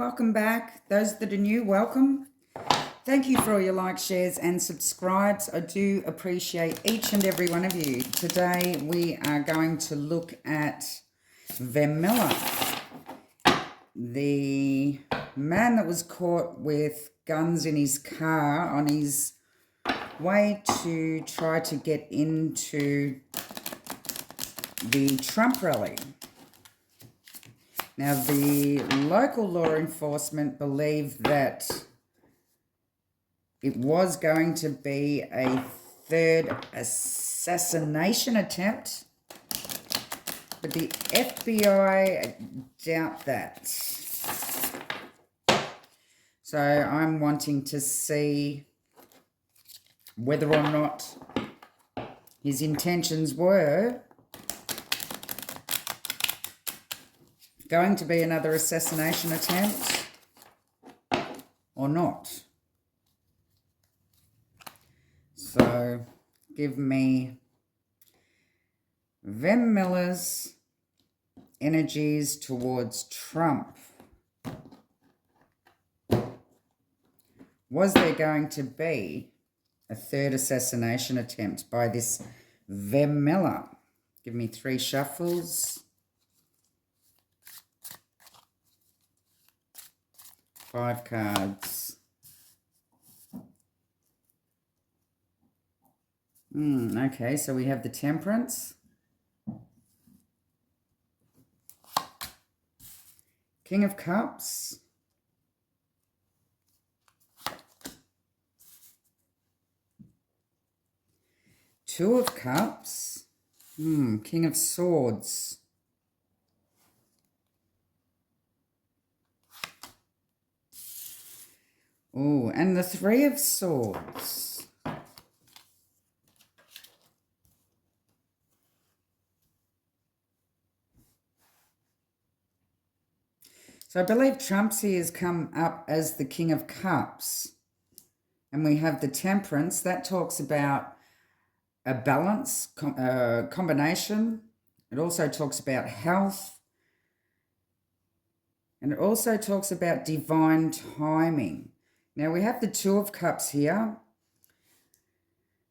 welcome back. Those that are new, welcome. Thank you for all your likes, shares and subscribes. I do appreciate each and every one of you. Today we are going to look at Vem Miller, the man that was caught with guns in his car on his way to try to get into the Trump rally. Now, the local law enforcement believed that it was going to be a third assassination attempt, but the FBI doubt that. So I'm wanting to see whether or not his intentions were going to be another assassination attempt or not. So give me Vem Miller's energies towards Trump. Was there going to be a third assassination attempt by this Vem Miller? Give me 3 shuffles. 5 cards. Okay, so we have the Temperance, King of Cups, Two of Cups, King of Swords, and the Three of Swords. So I believe Trump's here has come up as the King of Cups. And we have the Temperance. That talks about a balance, combination. It also talks about health. And it also talks about divine timing. Now we have the Two of Cups here,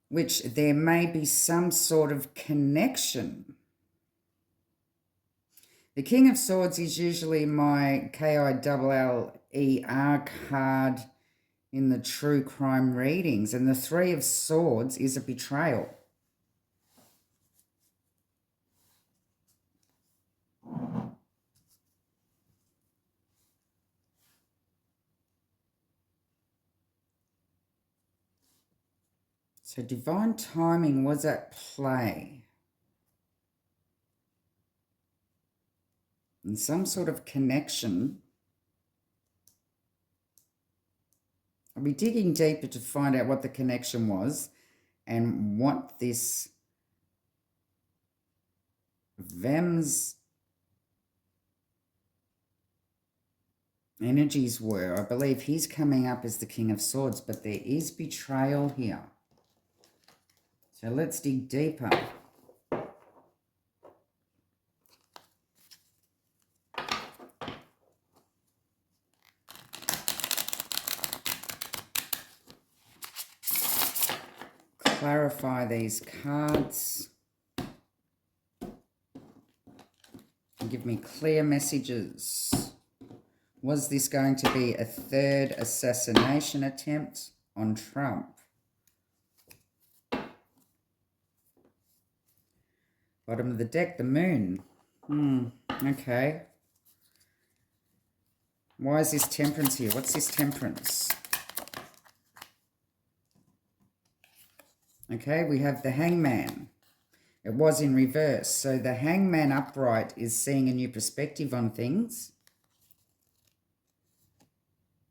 which there may be some sort of connection. The King of Swords is usually my KILLER card in the true crime readings, and the Three of Swords is a betrayal. So divine timing was at play. And some sort of connection. I'll be digging deeper to find out what the connection was and what this Vem's energies were. I believe he's coming up as the King of Swords, but there is betrayal here. So let's dig deeper. Clarify these cards and give me clear messages. Was this going to be a third assassination attempt on Trump? Bottom of the deck, the Moon. Okay. Why is this Temperance here? What's this Temperance? Okay, we have the Hangman. It was in reverse. So the Hangman upright is seeing a new perspective on things.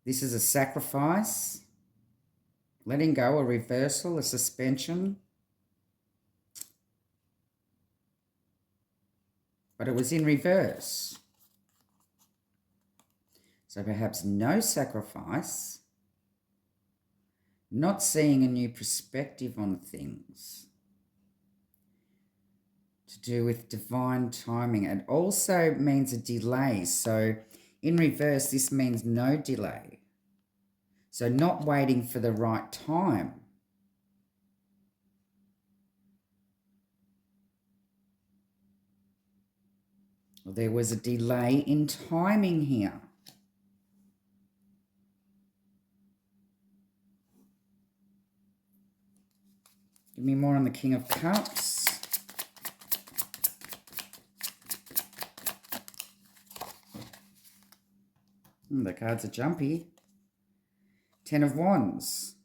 This is a sacrifice, letting go, a reversal, a suspension. But it was in reverse. So perhaps no sacrifice. Not seeing a new perspective on things. To do with divine timing. It also means a delay. So In reverse, this means no delay. So not waiting for the right time. Well, there was a delay in timing here. Give me more on the King of Cups. The cards are jumpy. Ten of Wands.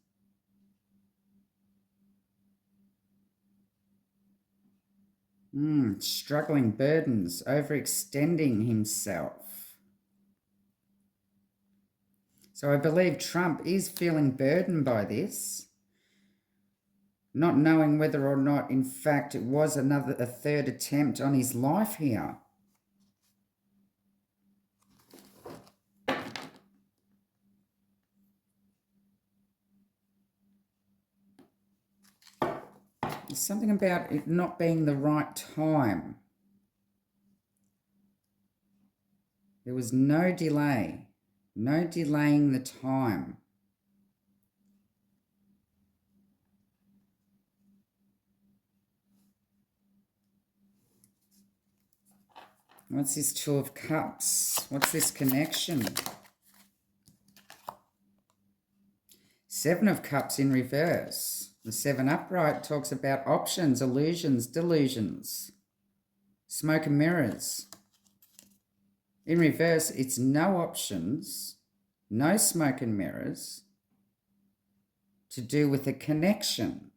Struggling, burdens, overextending himself. So I believe Trump is feeling burdened by this, not knowing whether or not, in fact, it was a third attempt on his life here. There's something about it not being the right time. There was no delay, no delaying the time. What's this Two of Cups? What's this connection? Seven of Cups in reverse. The Seven upright talks about options, illusions, delusions, smoke and mirrors. In reverse, it's no options, no smoke and mirrors, to do with a connection.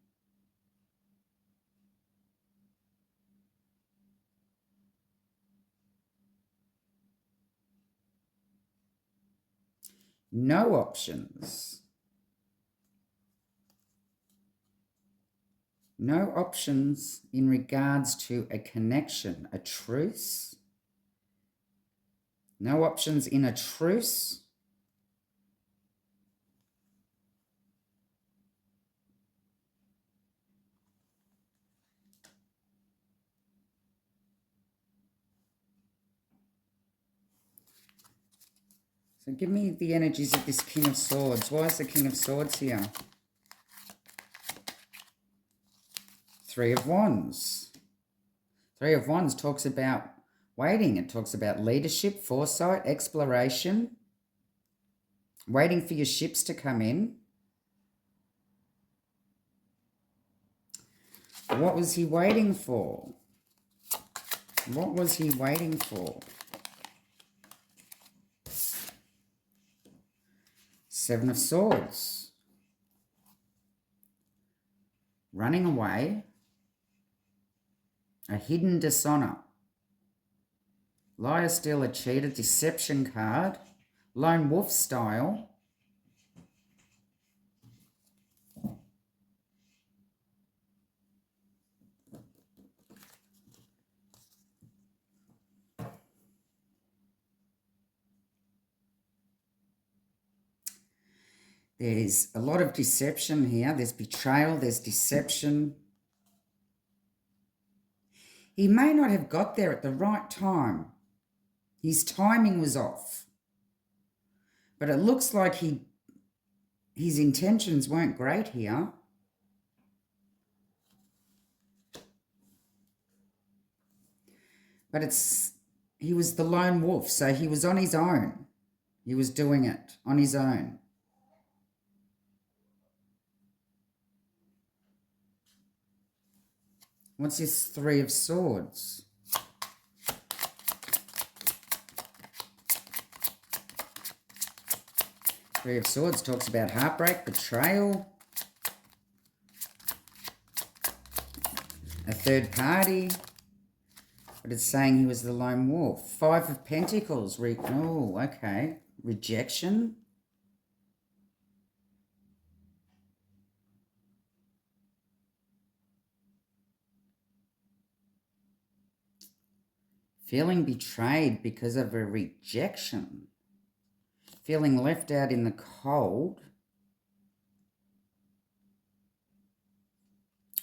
No options. No options in regards to a connection, a truce. No options in a truce. So give me the energies of this King of Swords. Why is the King of Swords here? Three of Wands. Three of Wands talks about waiting. It talks about leadership, foresight, exploration, waiting for your ships to come in. What was he waiting for? What was he waiting for? Seven of Swords. Running away. A hidden dishonor. Liar, stealer, cheater, deception card. Lone wolf style. There's a lot of deception here. There's betrayal, there's deception. He may not have got there at the right time. His timing was off. But it looks like his intentions weren't great here. But he was the lone wolf, so he was on his own. He was doing it on his own. What's this Three of Swords? Three of Swords talks about heartbreak, betrayal, a third party, but it's saying he was the lone wolf. Five of Pentacles. Oh, okay. Rejection. Feeling betrayed because of a rejection. Feeling left out in the cold.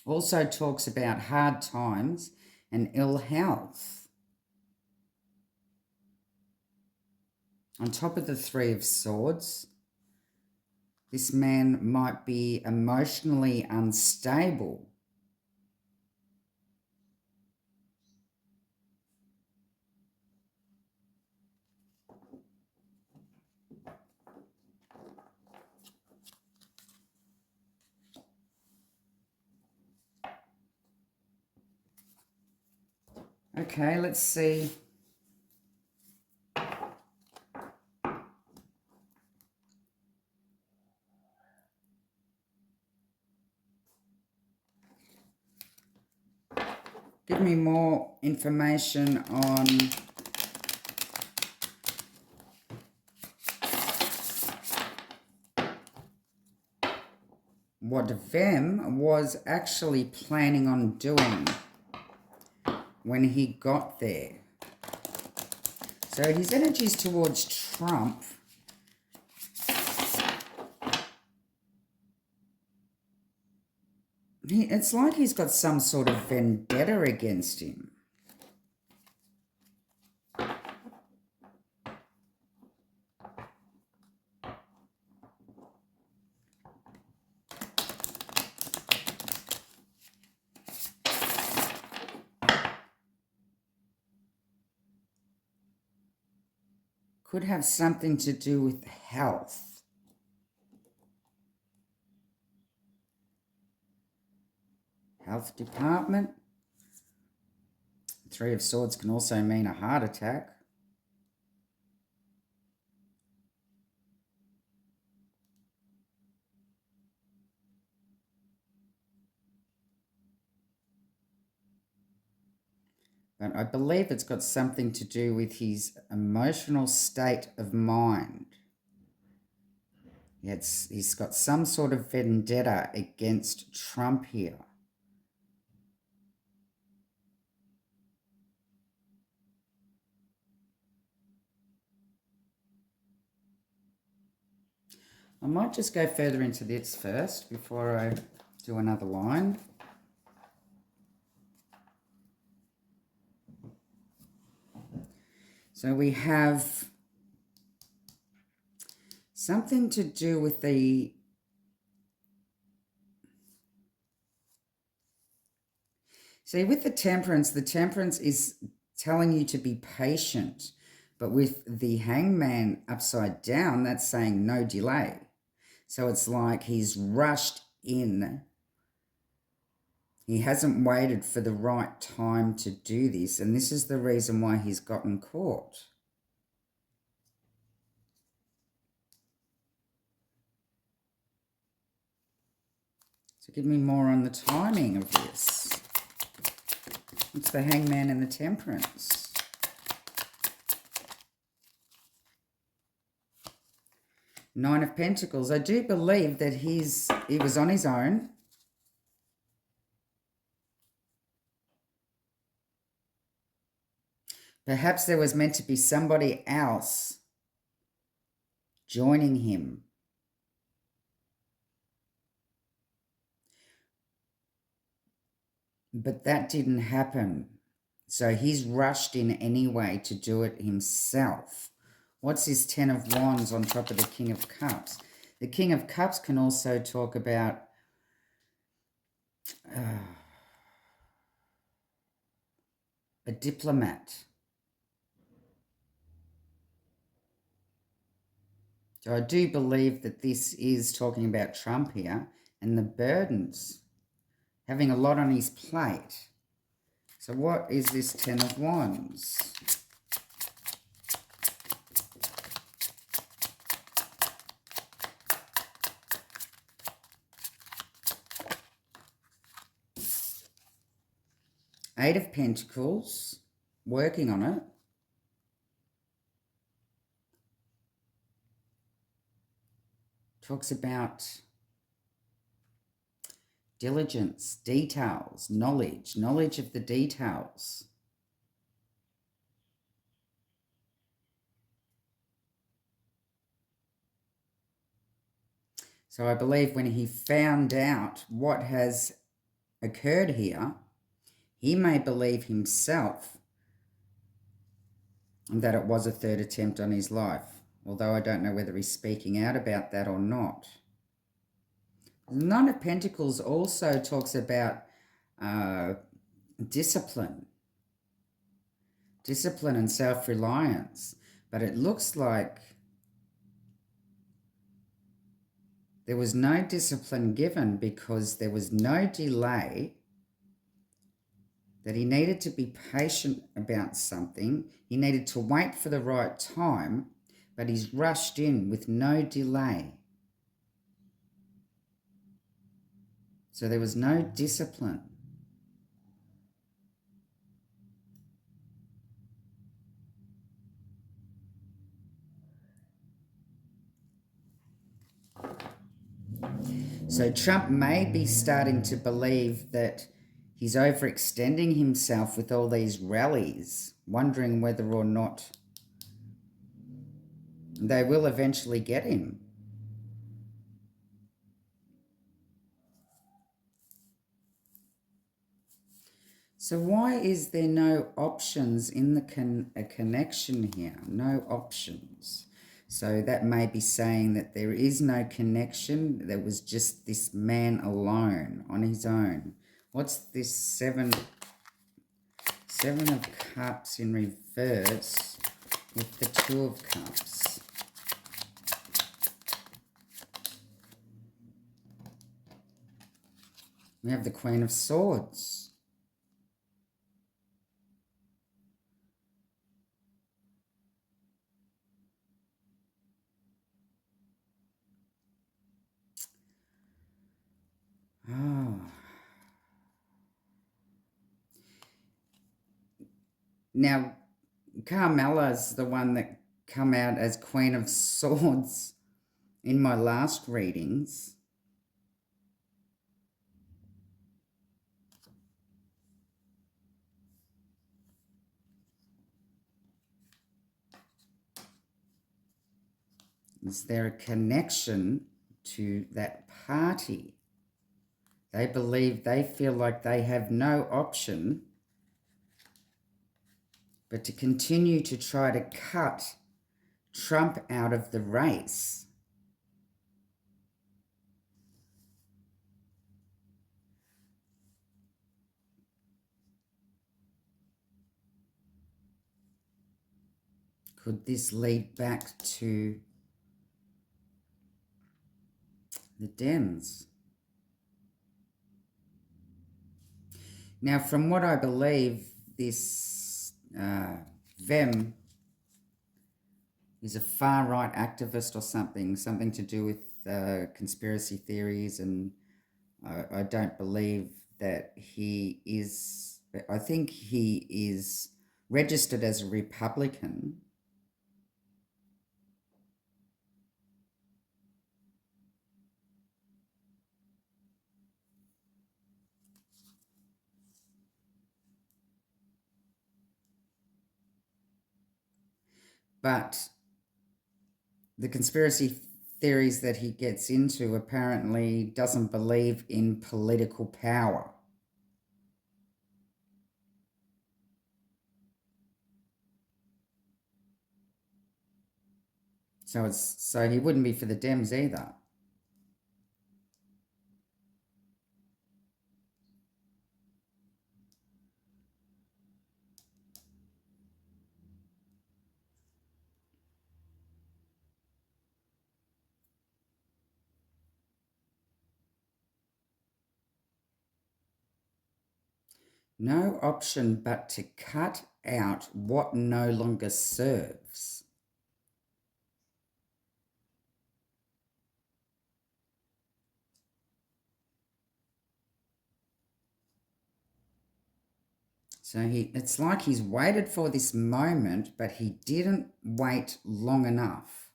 Also talks about hard times and ill health. On top of the Three of Swords, this man might be emotionally unstable. Okay, let's see. Give me more information on what Vem was actually planning on doing when he got there. So his energies towards Trump it's like he's got some sort of vendetta against him. Could have something to do with health. Health department. Three of Swords can also mean a heart attack. But I believe it's got something to do with his emotional state of mind. He's got some sort of vendetta against Trump here. I might just go further into this first before I do another line. So we have something to do with the with the temperance is telling you to be patient. But with the hangman upside down, that's saying no delay. So it's like he's rushed in. He hasn't waited for the right time to do this. And this is the reason why he's gotten caught. So give me more on the timing of this. It's the hangman and the temperance. Nine of Pentacles. I do believe that he was on his own. Perhaps there was meant to be somebody else joining him. But that didn't happen. So he's rushed in anyway to do it himself. What's his Ten of Wands on top of the King of Cups? The King of Cups can also talk about a diplomat. So I do believe that this is talking about Trump here and the burdens, having a lot on his plate. So what is this Ten of Wands? Eight of Pentacles, working on it. Talks about diligence, details, knowledge of the details. So I believe when he found out what has occurred here, he may believe himself that it was a third attempt on his life. although I don't know whether he's speaking out about that or not. The Nine of Pentacles also talks about discipline and self-reliance, but it looks like there was no discipline given because there was no delay, that he needed to be patient about something. He needed to wait for the right time, but he's rushed in with no delay. So there was no discipline. So Trump may be starting to believe that he's overextending himself with all these rallies, wondering whether or not they will eventually get him. So why is there no options in the connection here? No options. So that may be saying that there is no connection. There was just this man alone, on his own. What's this Seven of Cups in reverse with the Two of Cups? We have the Queen of Swords. Oh. Now, Carmela's the one that come out as Queen of Swords in my last readings. Is there a connection to that party? They believe, they feel like they have no option but to continue to try to cut Trump out of the race. Could this lead back to the Dems? Now, from what I believe, this Vem is a far-right activist or something to do with conspiracy theories, and I don't believe that he is. I think he is registered as a Republican. But the conspiracy theories that he gets into apparently doesn't believe in political power. So he wouldn't be for the Dems either. No option but to cut out what no longer serves. So it's like he's waited for this moment, but he didn't wait long enough.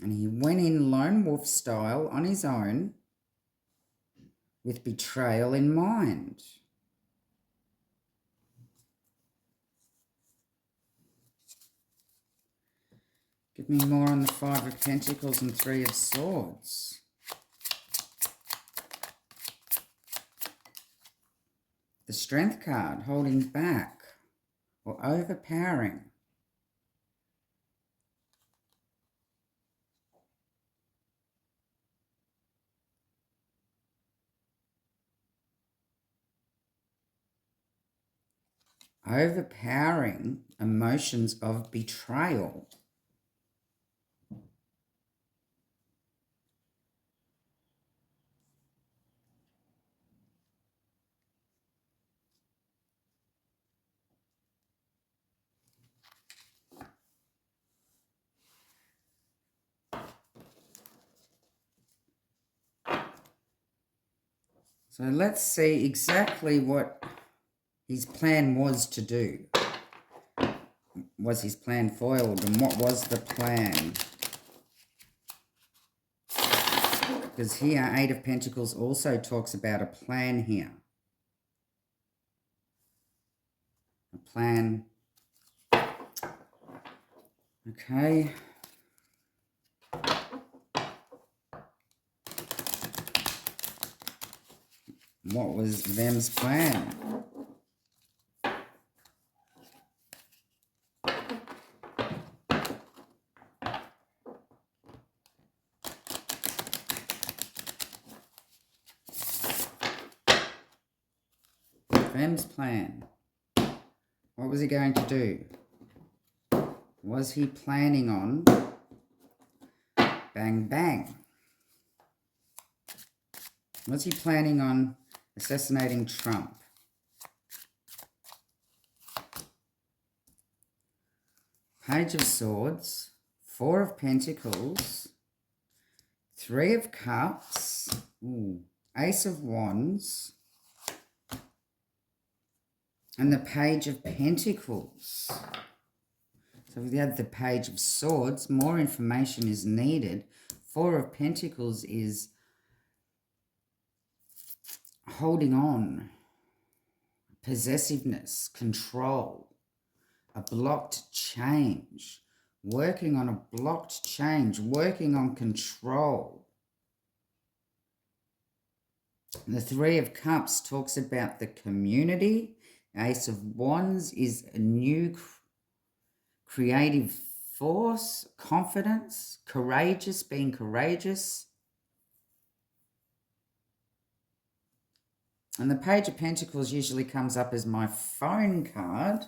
And he went in lone wolf style on his own with betrayal in mind. Give me more on the Five of Pentacles and Three of Swords. The Strength card, holding back. or overpowering. Overpowering emotions of betrayal. So let's see exactly what his plan was to do. Was his plan foiled, and what was the plan? Because here, Eight of Pentacles also talks about a plan here. A plan. Okay. What was Vem's plan? Vem's plan. What was he going to do? Was he planning on bang bang? Was he planning on assassinating Trump? Page of Swords, Four of Pentacles, Three of Cups, Ace of Wands, and the Page of Pentacles. So if you have the Page of Swords, more information is needed. Four of Pentacles is holding on, possessiveness, control, a blocked change, working on a blocked change, working on control. The Three of Cups talks about the community. Ace of Wands is a new creative force, confidence, courageous, being courageous. And the Page of Pentacles usually comes up as my phone card.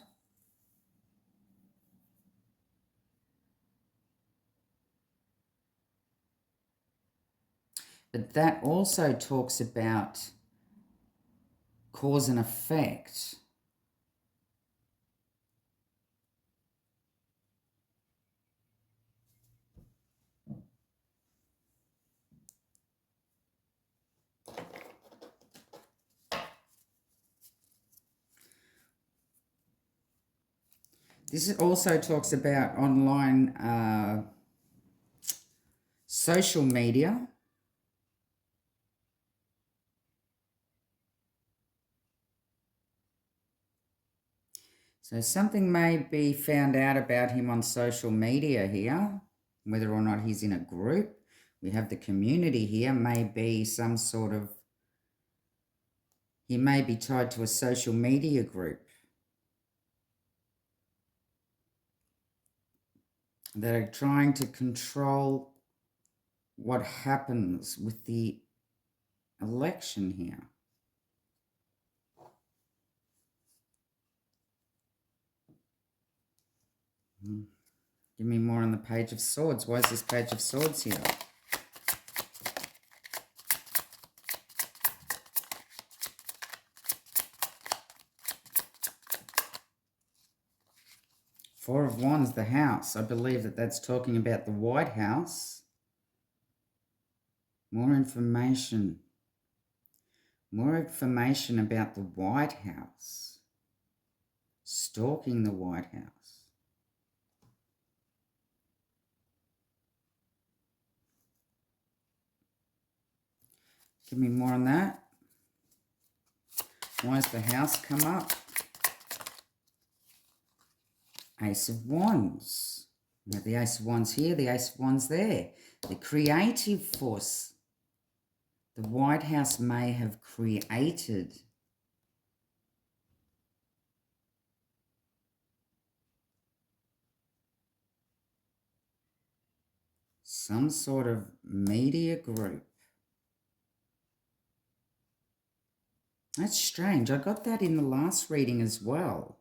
But that also talks about cause and effect. This also talks about online social media. So something may be found out about him on social media here, whether or not he's in a group. We have the community here, may be some sort of, he may be tied to a social media group that are trying to control what happens with the election here. Give me more on the Page of Swords. Why is this Page of Swords here? Four of Wands, the house. I believe that that's talking about the White House. More information. More information about the White House. Stalking the White House. Give me more on that. Why has the house come up? Ace of Wands. We have the Ace of Wands here, the Ace of Wands there. The creative force. The White House may have created Some sort of media group. That's strange. I got that in the last reading as well.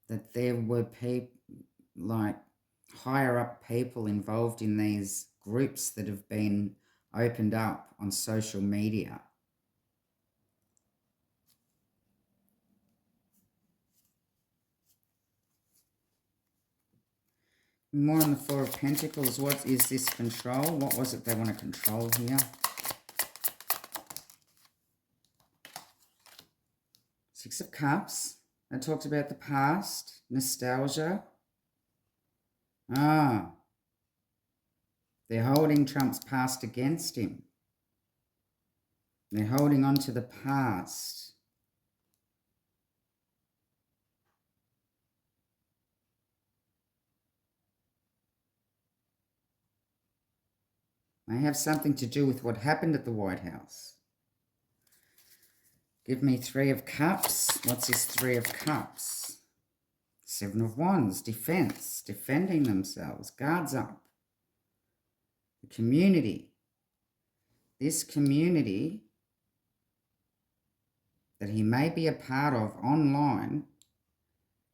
That there were people, like higher up people involved in these groups that have been opened up on social media. More on the Four of Pentacles. What is this control? What was it they want to control here? Six of Cups. That talks about the past, nostalgia. Ah, they're holding Trump's past against him. They're holding on to the past. May have something to do with what happened at the White House. Give me Three of Cups. What's this Three of Cups? Seven of Wands, defense, defending themselves, guards up. The community. This community that he may be a part of online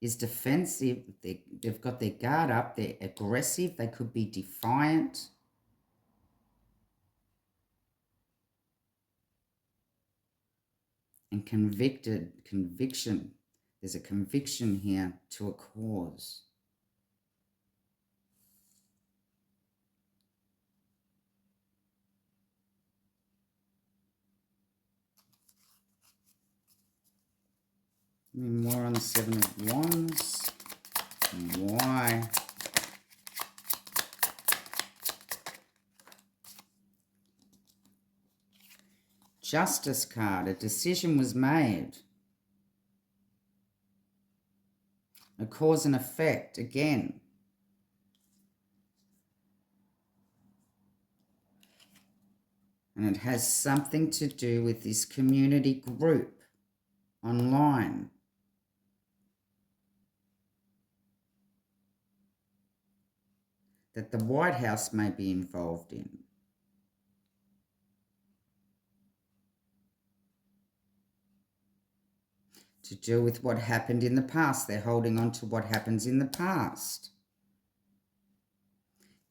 is defensive. They've got their guard up. They're aggressive. They could be defiant. And conviction. There's a conviction here to a cause. More on the Seven of Wands. Why? Justice card. A decision was made. A cause and effect again. And it has something to do with this community group online. That the White House may be involved in. To do with what happened in the past. They're holding on to what happens in the past.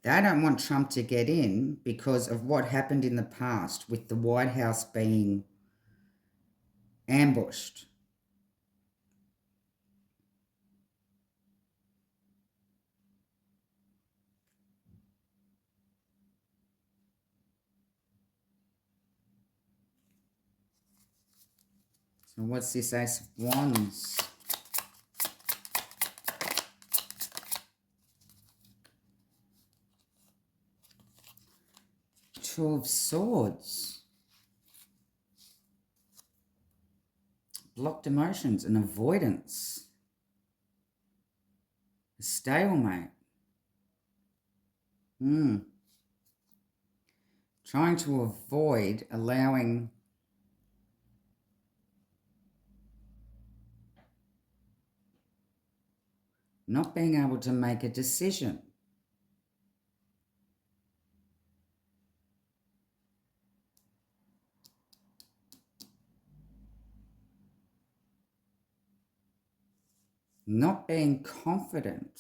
They don't want Trump to get in because of what happened in the past with the White House being ambushed. So what's this Ace of Wands? Two of Swords. Blocked emotions and avoidance. A stalemate. Trying to avoid allowing not being able to make a decision. Not being confident.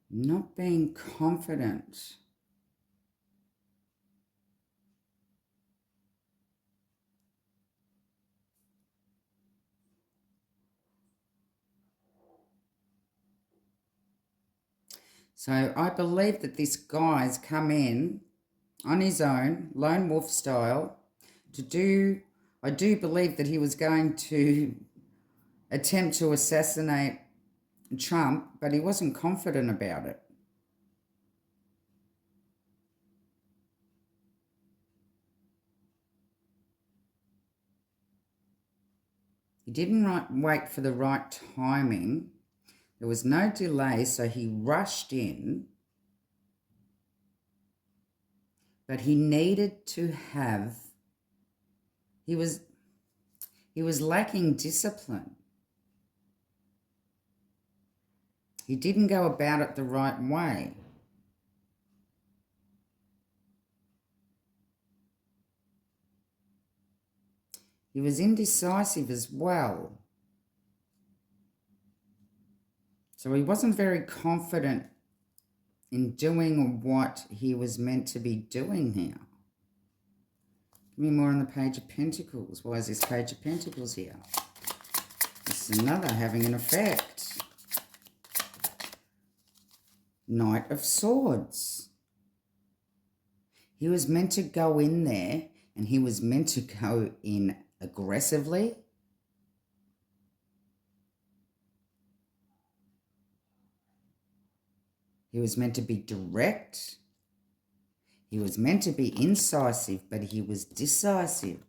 Not being confident. So I believe that this guy's come in on his own, lone wolf style, I do believe that he was going to attempt to assassinate Trump, but he wasn't confident about it. He didn't wait for the right timing. There was no delay, so he rushed in. But he needed to have, he was He was lacking discipline. He didn't go about it the right way. He was indecisive as well. So he wasn't very confident in doing what he was meant to be doing here. Give me more on the Page of Pentacles. Why is this Page of Pentacles here? This is another having an effect. Knight of Swords. He was meant to go in there, and he was meant to go in aggressively. He was meant to be direct. He was meant to be incisive, but he was decisive.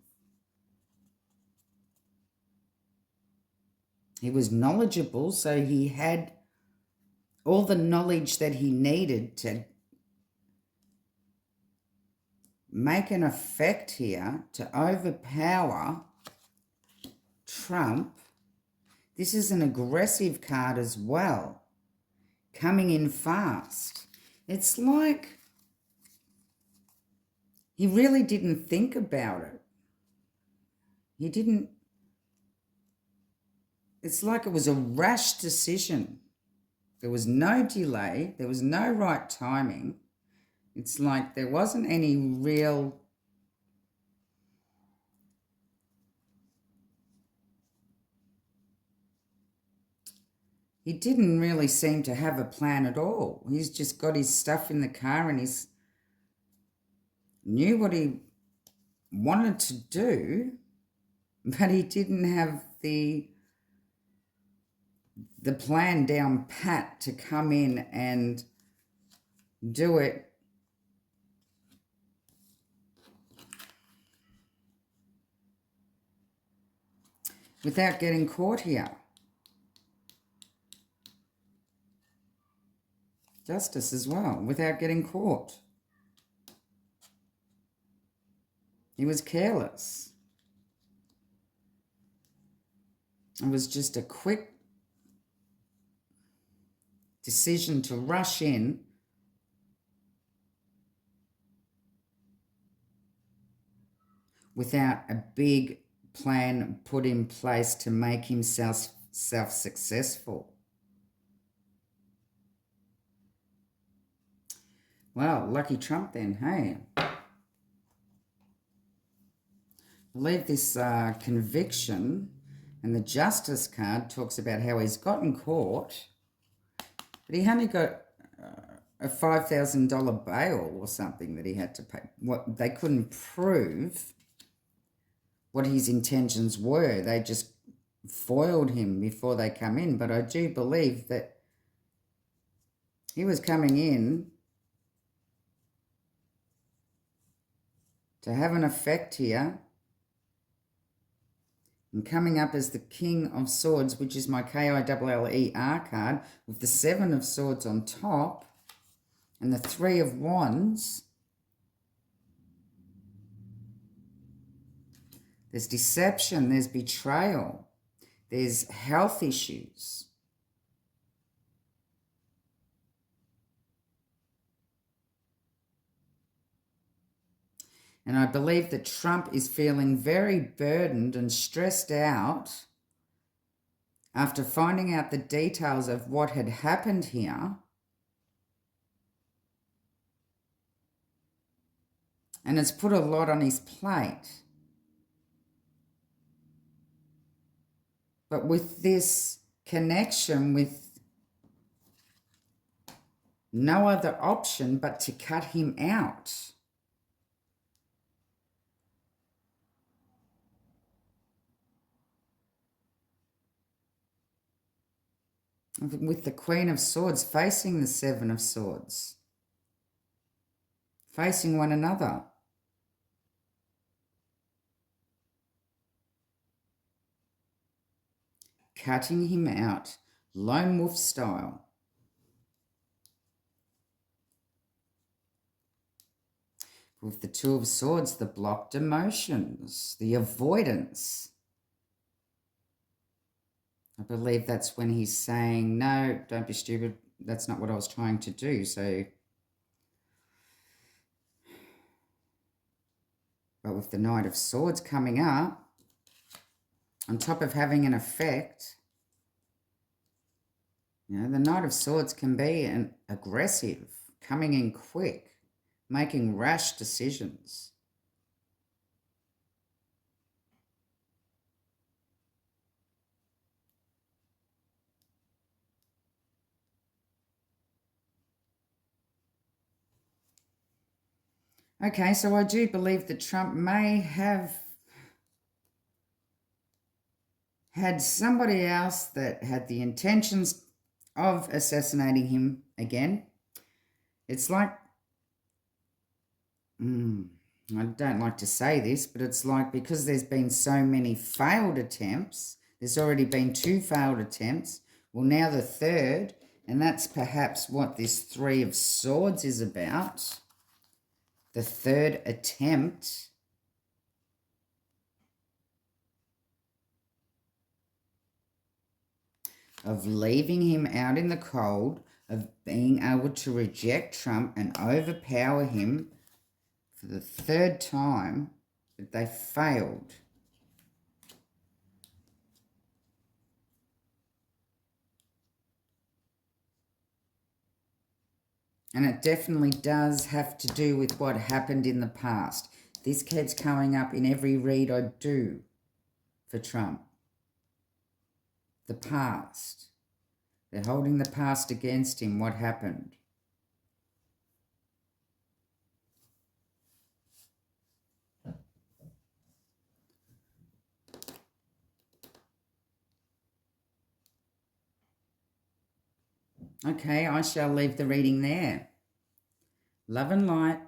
He was knowledgeable, so he had all the knowledge that he needed to make an effect here to overpower Trump. This is an aggressive card as well, coming in fast. It's like he really didn't think about it. He didn't. It's like it was a rash decision. There was no delay. There was no right timing. It's like there wasn't any real he didn't really seem to have a plan at all. He's just got his stuff in the car and he's knew what he wanted to do, but he didn't have the plan down pat to come in and do it without getting caught here. Justice as well, without getting caught. He was careless. It was just a quick decision to rush in without a big plan put in place to make himself successful. Well, lucky Trump then, hey. I believe this conviction and the justice card talks about how he's gotten caught, but he only got a $5,000 bail or something that he had to pay. What they couldn't prove what his intentions were. They just foiled him before they come in. But I do believe that he was coming in to have an effect here and coming up as the King of Swords, which is my KILLER card, with the Seven of Swords on top and the Three of Wands. There's deception, there's betrayal, there's health issues. And I believe that Trump is feeling very burdened and stressed out after finding out the details of what had happened here. And it's put a lot on his plate. But with this connection, with no other option but to cut him out. With the Queen of Swords facing the Seven of Swords, facing one another. Cutting him out, lone wolf style. With the Two of Swords, the blocked emotions, the avoidance. I believe that's when he's saying, no, don't be stupid. That's not what I was trying to do. So, but with the Knight of Swords coming up, on top of having an effect, you know, the Knight of Swords can be an aggressive, coming in quick, making rash decisions. Okay, so I do believe that Trump may have had somebody else that had the intentions of assassinating him again. It's like, I don't like to say this, but it's like because there's been so many failed attempts, there's already been 2 failed attempts, well, now the third, and that's perhaps what this 3 of Swords is about. The third attempt of leaving him out in the cold, of being able to reject Trump and overpower him for the 3rd time, but they failed. And it definitely does have to do with what happened in the past. This keeps coming up in every read I do for Trump. The past. They're holding the past against him. What happened? Okay, I shall leave the reading there. Love and light.